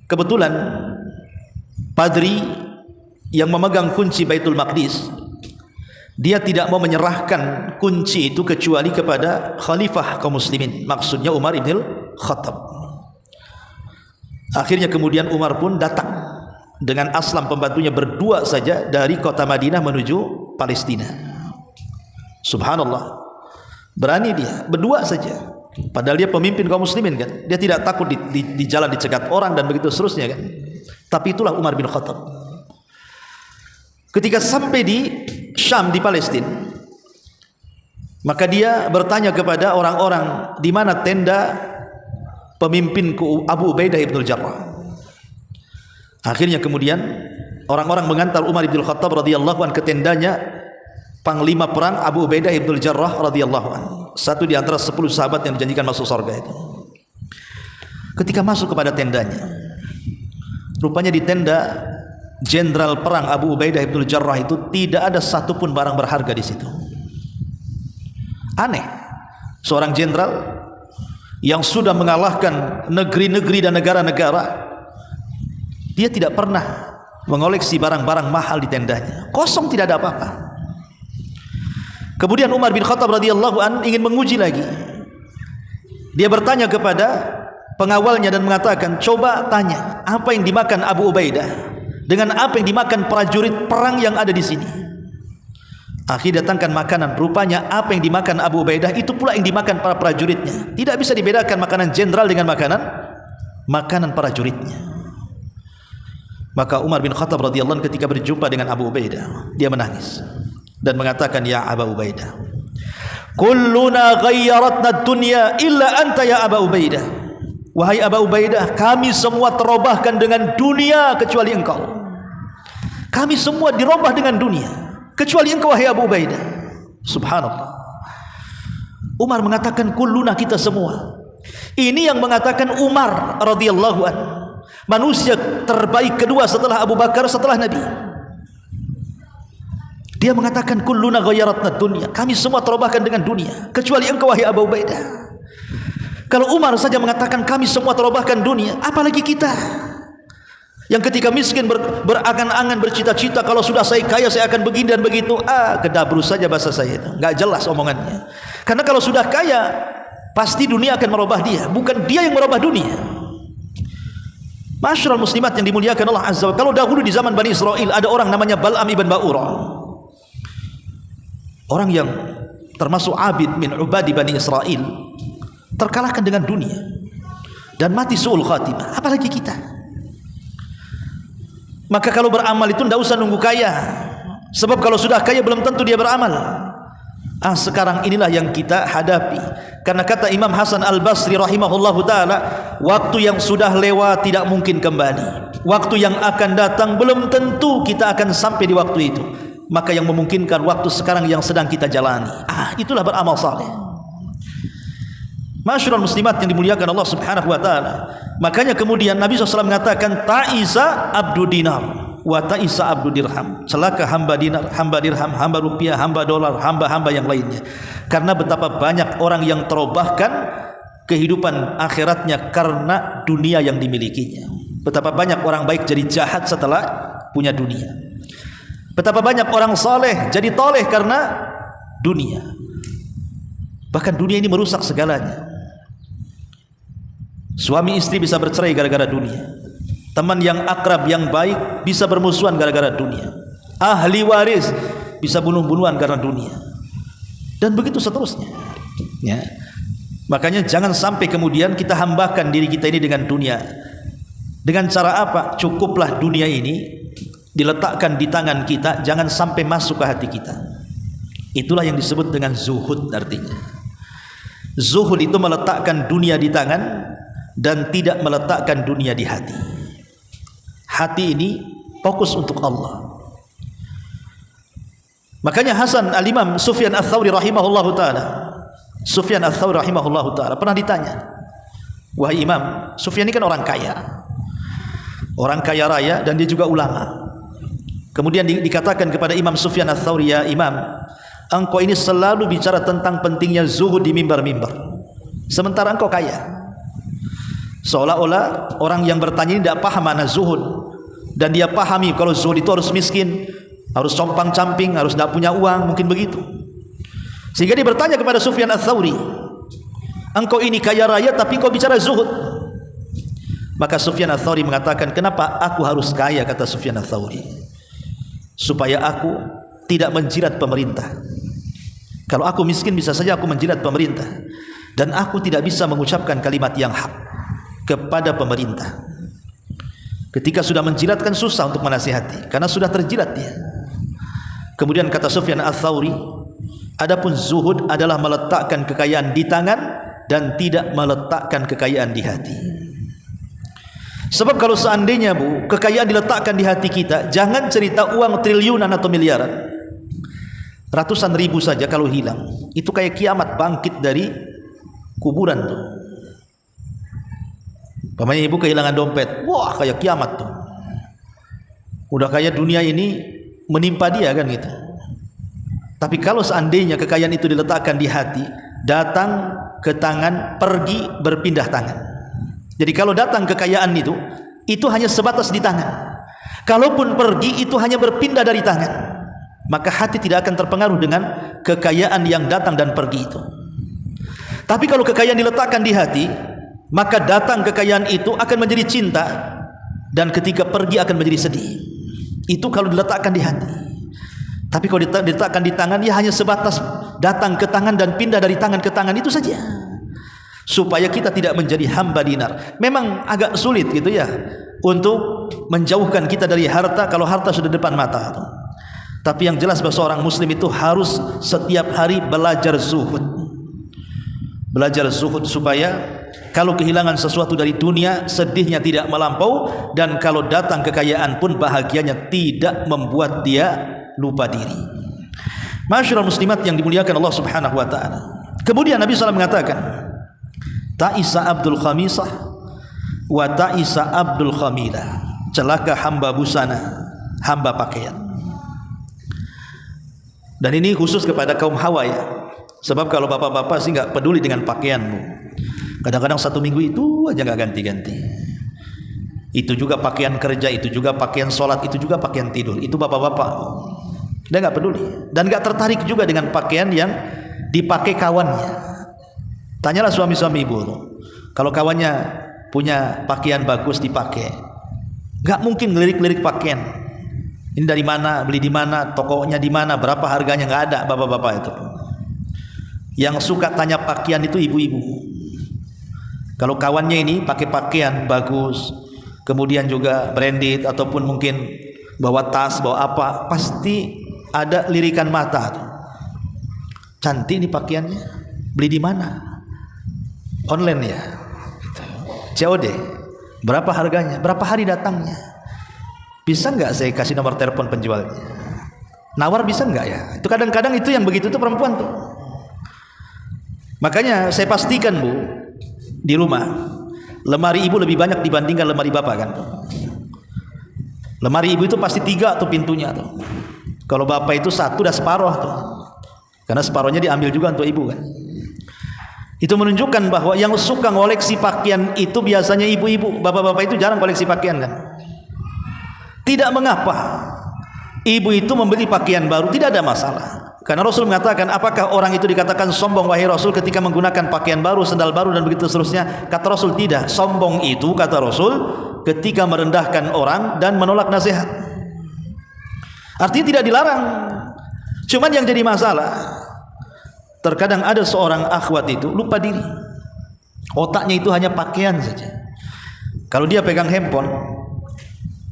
kebetulan padri yang memegang kunci Baitul Maqdis, dia tidak mau menyerahkan kunci itu kecuali kepada khalifah kaum muslimin, maksudnya Umar ibn Khattab. Akhirnya kemudian Umar pun datang dengan Aslam pembantunya berdua saja dari kota Madinah menuju Palestina. Subhanallah, berani dia berdua saja, padahal dia pemimpin kaum muslimin kan. Dia tidak takut di jalan dicegat orang dan begitu seterusnya kan. Tapi itulah Umar bin Khattab. Ketika sampai di Syam, di Palestina, maka dia bertanya kepada orang-orang, di mana tenda pemimpinku Abu Ubaidah ibn Jarrah. Akhirnya kemudian orang-orang mengantar Umar bin Khattab radhiyallahu anhu ke tendanya panglima perang Abu Ubaidah ibn Jarrah radhiyallahu anhu, satu di antara 10 sahabat yang dijanjikan masuk surga itu. Ketika masuk kepada tendanya, rupanya di tenda jenderal perang Abu Ubaidah ibn Jarrah itu tidak ada satupun barang berharga di situ. Aneh, seorang jenderal yang sudah mengalahkan negeri-negeri dan negara-negara, dia tidak pernah mengoleksi barang-barang mahal di tendanya. Kosong, tidak ada apa-apa. Kemudian Umar bin Khattab radhiyallahu an ingin menguji lagi. Dia bertanya kepada pengawalnya dan mengatakan, coba tanya apa yang dimakan Abu Ubaidah dengan apa yang dimakan prajurit perang yang ada di sini. Akhirnya datangkan makanan, rupanya apa yang dimakan Abu Ubaidah itu pula yang dimakan para prajuritnya. Tidak bisa dibedakan makanan jenderal dengan makanan prajuritnya. Maka Umar bin Khattab radhiyallahu anhu ketika berjumpa dengan Abu Ubaidah, dia menangis dan mengatakan, ya Abu Ubaidah, kulluna ghayyaratna dunya illa anta ya Abu Ubaidah. Wahai Abu Ubaidah, kami semua terobahkan dengan dunia kecuali engkau. Kami semua dirobah dengan dunia kecuali engkau wahai Abu Ubaidah. Subhanallah. Umar mengatakan kulluna, kita semua. Ini yang mengatakan Umar radhiyallahu anhu, manusia terbaik kedua setelah Abu Bakar, setelah Nabi. Dia mengatakan kulluna ghayyaratna dunya, kami semua terubahkan dengan dunia kecuali engkau wahai Abu Ubaidah. Kalau Umar saja mengatakan kami semua terubahkan dunia, apalagi kita yang ketika miskin berangan-angan, bercita-cita kalau sudah saya kaya saya akan begini dan begitu. Kedabrus saja bahasa saya itu, enggak jelas omongannya. Karena kalau sudah kaya pasti dunia akan merubah dia, bukan dia yang merubah dunia. Masyarul muslimat yang dimuliakan Allah Azza wa Jalla, kalau dahulu di zaman Bani Israel ada orang namanya Bal'am ibn Ba'urah, orang yang termasuk abid min ubadi Bani Israel, terkalahkan dengan dunia dan mati su'ul khatimah. Apalagi kita. Maka kalau beramal itu tidak usah nunggu kaya, sebab kalau sudah kaya belum tentu dia beramal. Sekarang inilah yang kita hadapi. Karena kata Imam Hasan Al-Basri rahimahullahu ta'ala, waktu yang sudah lewat tidak mungkin kembali, waktu yang akan datang belum tentu kita akan sampai di waktu itu. Maka yang memungkinkan waktu sekarang yang sedang kita jalani. Itulah beramal saleh. Masyarul muslimat yang dimuliakan Allah subhanahu wa ta'ala. Makanya kemudian Nabi SAW mengatakan ta'isa abdu dinar wa ta'isa abdu dirham, celaka hamba dinar, hamba dirham, hamba rupiah, hamba dolar, hamba-hamba yang lainnya. Karena betapa banyak orang yang terubahkan kehidupan akhiratnya karena dunia yang dimilikinya. Betapa banyak orang baik jadi jahat setelah punya dunia. Betapa banyak orang saleh jadi toleh karena dunia. Bahkan dunia ini merusak segalanya. Suami istri bisa bercerai gara-gara dunia. Teman yang akrab yang baik bisa bermusuhan gara-gara dunia. Ahli waris bisa bunuh-bunuhan karena dunia. Dan begitu seterusnya. Ya. Makanya jangan sampai kemudian kita hambakan diri kita ini dengan dunia. Dengan cara apa? Cukuplah dunia ini diletakkan di tangan kita, jangan sampai masuk ke hati kita. Itulah yang disebut dengan zuhud artinya. Zuhud itu meletakkan dunia di tangan dan tidak meletakkan dunia di hati. Hati ini fokus untuk Allah. Makanya Hasan al-Imam Sufyan al-Thawri rahimahullahu ta'ala, Sufyan al-Thawri rahimahullahu ta'ala pernah ditanya, wahai Imam, Sufyan ini kan orang kaya raya dan dia juga ulama. Kemudian dikatakan kepada Imam Sufyan al-Thawri, ya Imam, engkau ini selalu bicara tentang pentingnya zuhud di mimbar-mimbar, sementara engkau kaya. Seolah-olah orang yang bertanya ini tidak paham makna zuhud, dan dia pahami kalau zuhud itu harus miskin, harus compang-camping, harus tidak punya uang, mungkin begitu. Sehingga dia bertanya kepada Sufyan al-Thawri, engkau ini kaya raya tapi kau bicara zuhud. Maka Sufyan al-Thawri mengatakan, kenapa aku harus kaya? Kata Sufyan al-Thawri, supaya aku tidak menjilat pemerintah. Kalau aku miskin bisa saja aku menjilat pemerintah, dan aku tidak bisa mengucapkan kalimat yang hak kepada pemerintah. Ketika sudah menjilat kan susah untuk menasihati, karena sudah terjilat dia. Kemudian kata Sufyan al-Thawri, adapun zuhud adalah meletakkan kekayaan di tangan dan tidak meletakkan kekayaan di hati. Sebab kalau seandainya kekayaan diletakkan di hati kita, jangan cerita uang triliunan atau miliaran, ratusan ribu saja kalau hilang, itu kayak kiamat bangkit dari kuburan tuh. Pamannya ibu kehilangan dompet, wah kayak kiamat tuh. Udah kayak dunia ini menimpa dia kan gitu. Tapi kalau seandainya kekayaan itu diletakkan di hati, datang ke tangan, pergi berpindah tangan. Jadi kalau datang kekayaan itu hanya sebatas di tangan. Kalaupun pergi itu hanya berpindah dari tangan. Maka hati tidak akan terpengaruh dengan kekayaan yang datang dan pergi itu. Tapi kalau kekayaan diletakkan di hati, maka datang kekayaan itu akan menjadi cinta, dan ketika pergi akan menjadi sedih. Itu kalau diletakkan di hati. Tapi kalau diletakkan di tangan, ya hanya sebatas datang ke tangan dan pindah dari tangan ke tangan, itu saja. Supaya kita tidak menjadi hamba dinar. Memang agak sulit gitu ya untuk menjauhkan kita dari harta kalau harta sudah depan mata. Tapi yang jelas bahwa seorang muslim itu harus setiap hari belajar zuhud. Belajar zuhud supaya kalau kehilangan sesuatu dari dunia, sedihnya tidak melampau, dan kalau datang kekayaan pun bahagianya tidak membuat dia lupa diri. Masyarul muslimat yang dimuliakan Allah subhanahu wa ta'ala. Kemudian Nabi SAW mengatakan, ta'isa abdul khamisah wa ta'isa abdul khamilah. Celaka hamba busana, hamba pakaian. Dan ini khusus kepada kaum hawa ya. Sebab kalau bapak-bapak sih nggak peduli dengan pakaianmu. Kadang-kadang satu minggu itu aja nggak ganti-ganti. Itu juga pakaian kerja, itu juga pakaian sholat, itu juga pakaian tidur. Itu bapak-bapak. Dia nggak peduli dan nggak tertarik juga dengan pakaian yang dipakai kawannya. Tanyalah suami-suami ibu, kalau kawannya punya pakaian bagus dipakai, nggak mungkin ngelirik-lirik pakaian. Ini dari mana, beli di mana, tokonya di mana, berapa harganya, nggak ada bapak-bapak itu. Yang suka tanya pakaian itu ibu-ibu. Kalau kawannya ini pakai pakaian bagus, kemudian juga branded ataupun mungkin bawa tas, bawa apa, pasti ada lirikan mata tuh. Cantik nih pakaiannya, beli di mana? Online ya, COD. Berapa harganya? Berapa hari datangnya? Bisa nggak saya kasih nomor telepon penjualnya? Nawar bisa nggak ya? Itu kadang-kadang itu yang begitu tuh perempuan tuh. Makanya saya pastikan Bu, di rumah lemari ibu lebih banyak dibandingkan lemari bapak kan. Lemari ibu itu pasti 3 tuh pintunya tuh. Kalau bapak itu 1 udah separuh tuh. Karena separuhnya diambil juga untuk ibu kan. Itu menunjukkan bahwa yang suka ngoleksi pakaian itu biasanya ibu-ibu. Bapak-bapak itu jarang koleksi pakaian kan. Tidak mengapa ibu itu membeli pakaian baru, tidak ada masalah. Karena Rasul mengatakan, apakah orang itu dikatakan sombong wahai Rasul ketika menggunakan pakaian baru, sendal baru dan begitu seterusnya? Kata Rasul tidak. Sombong itu kata Rasul ketika merendahkan orang dan menolak nasihat. Artinya tidak dilarang. Cuman yang jadi masalah, terkadang ada seorang akhwat itu lupa diri. Otaknya itu hanya pakaian saja. Kalau dia pegang handphone,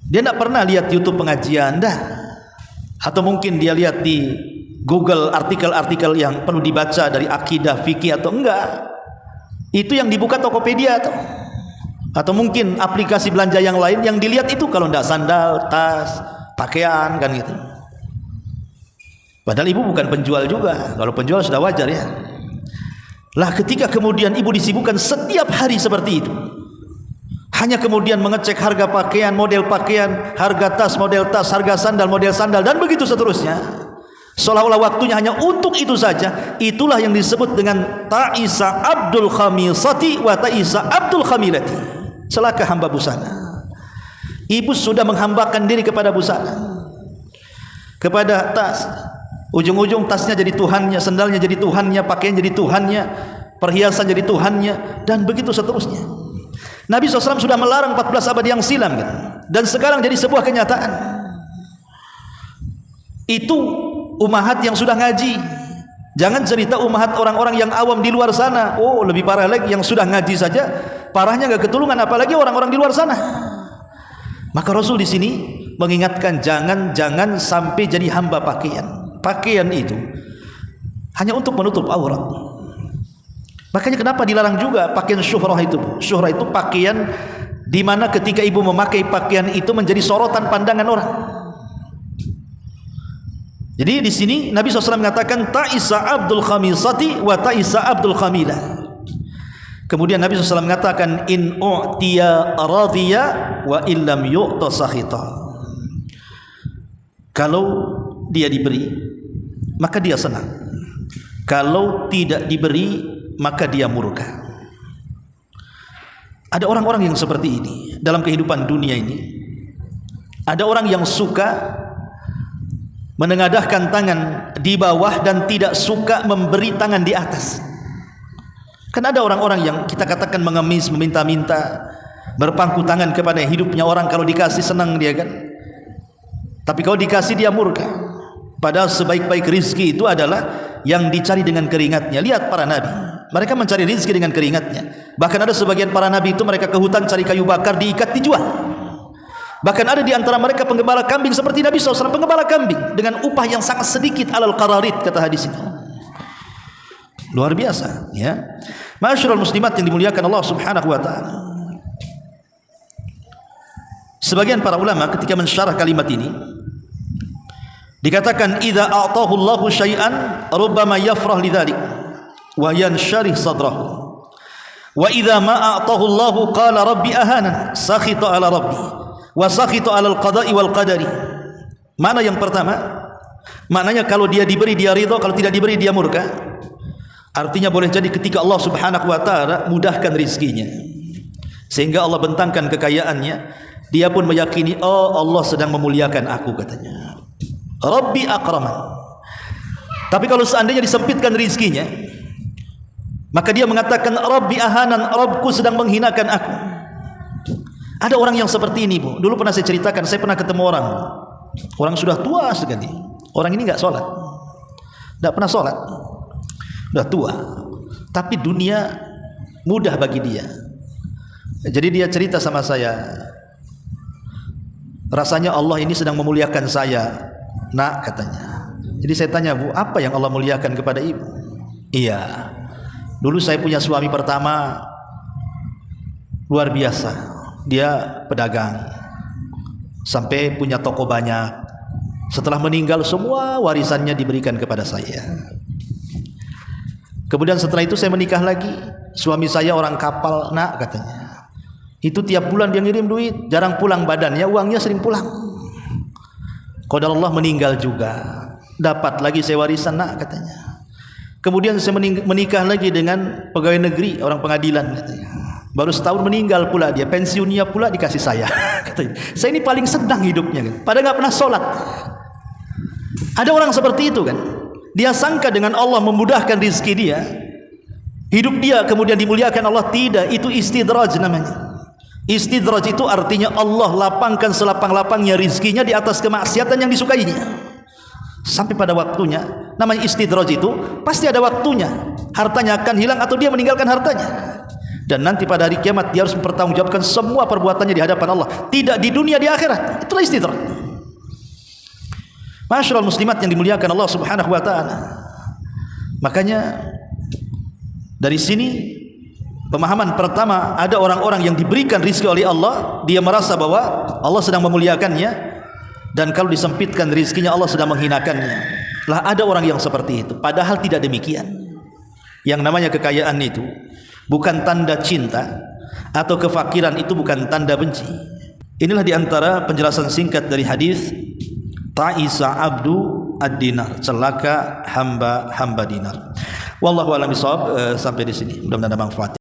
dia tidak pernah lihat YouTube pengajian dah. Atau mungkin dia lihat di Google artikel-artikel yang perlu dibaca dari akidah, fikih atau enggak. Itu yang dibuka Tokopedia atau mungkin aplikasi belanja yang lain yang dilihat itu kalau enggak sandal, tas, pakaian kan gitu. Padahal ibu bukan penjual juga. Kalau penjual sudah wajar ya. Lah ketika kemudian ibu disibukkan setiap hari seperti itu, hanya kemudian mengecek harga pakaian, model pakaian, harga tas, model tas, harga sandal, model sandal dan begitu seterusnya. Seolah-olah waktunya hanya untuk itu saja. Itulah yang disebut dengan ta'isa abdul khamisati wa ta'isa abdul khamilati. Celaka hamba busana. Ibu sudah menghambakan diri kepada busana, kepada tas. Ujung-ujung tasnya jadi tuhannya, sandalnya jadi tuhannya, pakaian jadi tuhannya, perhiasan jadi tuhannya, dan begitu seterusnya. Nabi SAW sudah melarang 14 abad yang silam kan? Dan sekarang jadi sebuah kenyataan. Itu umahat yang sudah ngaji. Jangan cerita umahat orang-orang yang awam di luar sana. Oh, lebih parah lagi yang sudah ngaji saja parahnya gak ketulungan, apalagi orang-orang di luar sana. Maka Rasul di sini mengingatkan jangan sampai jadi hamba pakaian. Pakaian itu hanya untuk menutup aurat. Makanya kenapa dilarang juga pakaian syuhrah itu? Syuhrah itu pakaian di mana ketika ibu memakai pakaian itu menjadi sorotan pandangan orang. Jadi di sini Nabi SAW mengatakan ta'isa abdul khamisati wa ta'isa abdul khamilah. Kemudian Nabi SAW mengatakan in u'tiya radhiya wa illam yu'ta sakhita. Kalau dia diberi maka dia senang. Kalau tidak diberi maka dia murka. Ada orang-orang yang seperti ini dalam kehidupan dunia ini. Ada orang yang suka menengadahkan tangan di bawah dan tidak suka memberi tangan di atas. Kan ada orang-orang yang kita katakan mengemis, meminta-minta, berpangku tangan kepada hidupnya orang. Kalau dikasih senang dia kan, tapi kalau dikasih dia murka. Padahal sebaik-baik rizki itu adalah yang dicari dengan keringatnya. Lihat para nabi, mereka mencari rizki dengan keringatnya. Bahkan ada sebagian para nabi itu mereka ke hutan cari kayu bakar, diikat, dijual. Bahkan ada di antara mereka penggembala kambing seperti Nabi SAW, penggembala kambing dengan upah yang sangat sedikit, alal qararit kata hadis itu. Luar biasa ya. Ma'asyiral muslimat yang dimuliakan Allah Subhanahu wa taala. Sebagian para ulama ketika mensyarah kalimat ini dikatakan idza a'tahu Allahu syai'an rubbama yafrah lidzalik wa yansyarih sadrahu. Wa idza ma a'tahu Allahu qala rabbi ahanan, sakhita ala rabbi wa sakhita ala al-qada'i wal qadari. Mana yang pertama? Maknanya kalau dia diberi dia ridha, kalau tidak diberi dia murka. Artinya boleh jadi ketika Allah Subhanahu wa taala mudahkan rizkinya, sehingga Allah bentangkan kekayaannya, dia pun meyakini, oh Allah sedang memuliakan aku, katanya. Rabbi akraman. Tapi kalau seandainya disempitkan rizkinya, maka dia mengatakan Rabbi ahanan, Rabbku sedang menghinakan aku. Ada orang yang seperti ini, Bu. Dulu pernah saya ceritakan, saya pernah ketemu orang. Orang sudah tua sekali. Orang ini enggak sholat, enggak pernah sholat, sudah tua, tapi dunia mudah bagi dia. Jadi dia cerita sama saya, rasanya Allah ini sedang memuliakan saya, nak, katanya. Jadi saya tanya, Bu, apa yang Allah muliakan kepada ibu? Iya, dulu saya punya suami pertama luar biasa, dia pedagang sampai punya toko banyak. Setelah meninggal semua warisannya diberikan kepada saya. Kemudian setelah itu saya menikah lagi. Suami saya orang kapal, nak, katanya. Itu tiap bulan dia ngirim duit, jarang pulang badannya, uangnya sering pulang. Qadarullah meninggal juga. Dapat lagi saya warisan, nak, katanya. Kemudian saya menikah lagi dengan pegawai negeri, orang pengadilan, katanya. Baru setahun meninggal pula dia, pensiunnya pula dikasih saya. Katanya, saya ini paling senang hidupnya, padahal nggak pernah sholat. Ada orang seperti itu kan, dia sangka dengan Allah memudahkan rizki dia, hidup dia kemudian dimuliakan Allah. Tidak, itu istidraj namanya. Istidraj itu artinya Allah lapangkan selapang-lapangnya rizkinya di atas kemaksiatan yang disukainya. Sampai pada waktunya, namanya istidraj itu pasti ada waktunya, hartanya akan hilang atau dia meninggalkan hartanya. Dan nanti pada hari kiamat dia harus mempertanggungjawabkan semua perbuatannya di hadapan Allah, tidak di dunia, di akhirat. Itulah istidraj. Masyaallah muslimat yang dimuliakan Allah Subhanahu wa taala. Makanya dari sini pemahaman pertama, ada orang-orang yang diberikan rizki oleh Allah, dia merasa bahwa Allah sedang memuliakannya, dan kalau disempitkan rizkinya Allah sedang menghinakannya. Lah ada orang yang seperti itu, padahal tidak demikian. Yang namanya kekayaan itu bukan tanda cinta, atau kefakiran itu bukan tanda benci. Inilah diantara penjelasan singkat dari hadis Ta'isa abdu ad-dinar, celaka hamba dinar. Wallahu a'lam bishawab. Sampai di sini, mudah-mudahan ada manfaat.